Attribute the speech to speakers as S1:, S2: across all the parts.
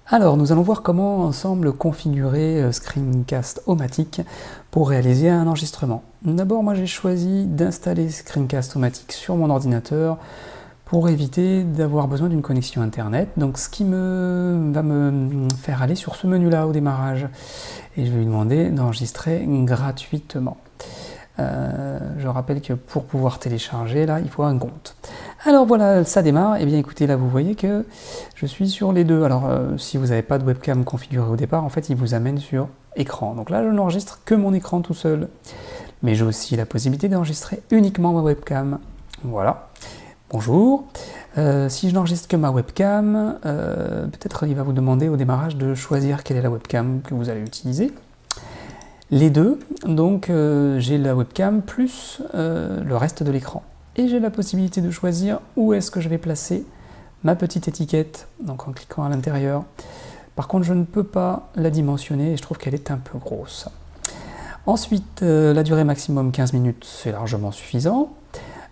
S1: Alors, nous allons voir comment ensemble configurer Screencast-O-Matic pour réaliser un enregistrement. D'abord, moi j'ai choisi d'installer Screencast-O-Matic sur mon ordinateur pour éviter d'avoir besoin d'une connexion internet. Donc ce qui va me faire aller sur ce menu-là au démarrage. Et je vais lui demander d'enregistrer gratuitement. Je rappelle que pour pouvoir télécharger, là, il faut un compte. Alors voilà, ça démarre. Et bien écoutez, là vous voyez que je suis sur les deux. Alors si vous n'avez pas de webcam configurée au départ, en fait, il vous amène sur écran. Donc là, je n'enregistre que mon écran tout seul. Mais j'ai aussi la possibilité d'enregistrer uniquement ma webcam. Voilà. Bonjour. Si je n'enregistre que ma webcam, peut-être il va vous demander au démarrage de choisir quelle est la webcam que vous allez utiliser. Les deux, donc j'ai la webcam plus le reste de l'écran. Et j'ai la possibilité de choisir où est-ce que je vais placer ma petite étiquette, donc en cliquant à l'intérieur. Par contre, je ne peux pas la dimensionner et je trouve qu'elle est un peu grosse. Ensuite, la durée maximum 15 minutes, c'est largement suffisant.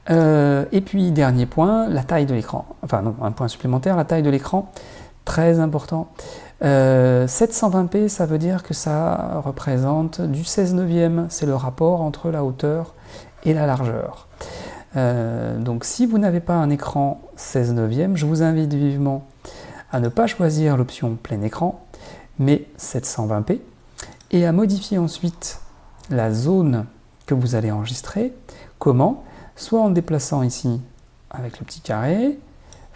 S1: Et puis, dernier point, la taille de l'écran. Enfin non, un point supplémentaire, la taille de l'écran, très important. 720p, ça veut dire que ça représente du 16/9, c'est le rapport entre la hauteur et la largeur. Donc si vous n'avez pas un écran 16/9, je vous invite vivement à ne pas choisir l'option plein écran, mais 720p, et à modifier ensuite la zone que vous allez enregistrer. Comment? Soit en déplaçant ici avec le petit carré,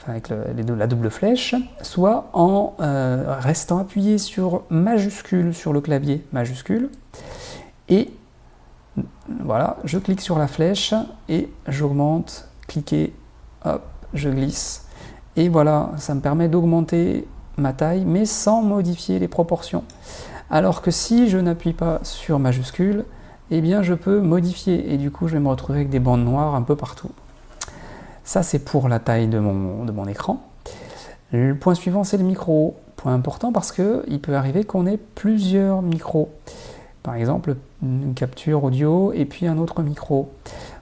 S1: avec la double flèche, soit en restant appuyé sur majuscule sur le clavier, majuscule, et voilà, je clique sur la flèche et j'augmente, cliquez, hop, je glisse, et voilà, ça me permet d'augmenter ma taille, mais sans modifier les proportions. Alors que si je n'appuie pas sur majuscule, eh bien je peux modifier, et du coup je vais me retrouver avec des bandes noires un peu partout. Ça, c'est pour la taille de mon écran. Le point suivant, c'est le micro. Point important parce qu'il peut arriver qu'on ait plusieurs micros. Par exemple, une capture audio et puis un autre micro.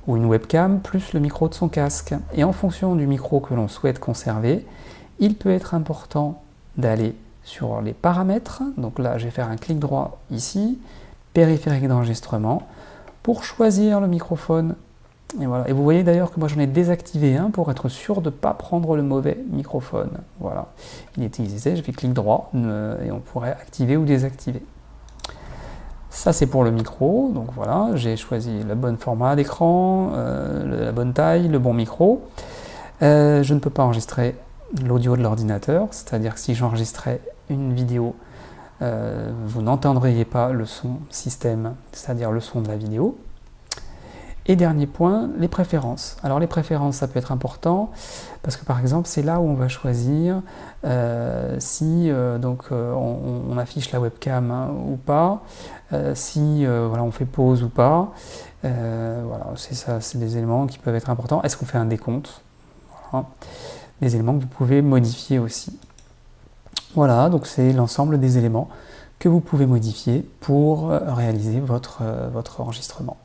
S1: Ou une webcam plus le micro de son casque. Et en fonction du micro que l'on souhaite conserver, il peut être important d'aller sur les paramètres. Donc là, je vais faire un clic droit ici, périphérique d'enregistrement, pour choisir le microphone. Et voilà. Et vous voyez d'ailleurs que moi j'en ai désactivé un pour être sûr de ne pas prendre le mauvais microphone. Voilà. Il est utilisé, je fais clic droit et on pourrait activer ou désactiver. Ça c'est pour le micro, donc voilà, j'ai choisi le bon format d'écran, la bonne taille, le bon micro. Je ne peux pas enregistrer l'audio de l'ordinateur, c'est-à-dire que si j'enregistrais une vidéo, vous n'entendriez pas le son système, c'est-à-dire le son de la vidéo. Et dernier point, les préférences. Alors les préférences, ça peut être important, parce que par exemple, c'est là où on va choisir si on affiche la webcam ou pas, si voilà, on fait pause ou pas. Voilà, c'est ça, c'est des éléments qui peuvent être importants. Est-ce qu'on fait un décompte? Voilà. Des éléments que vous pouvez modifier aussi. Voilà, donc c'est l'ensemble des éléments que vous pouvez modifier pour réaliser votre enregistrement.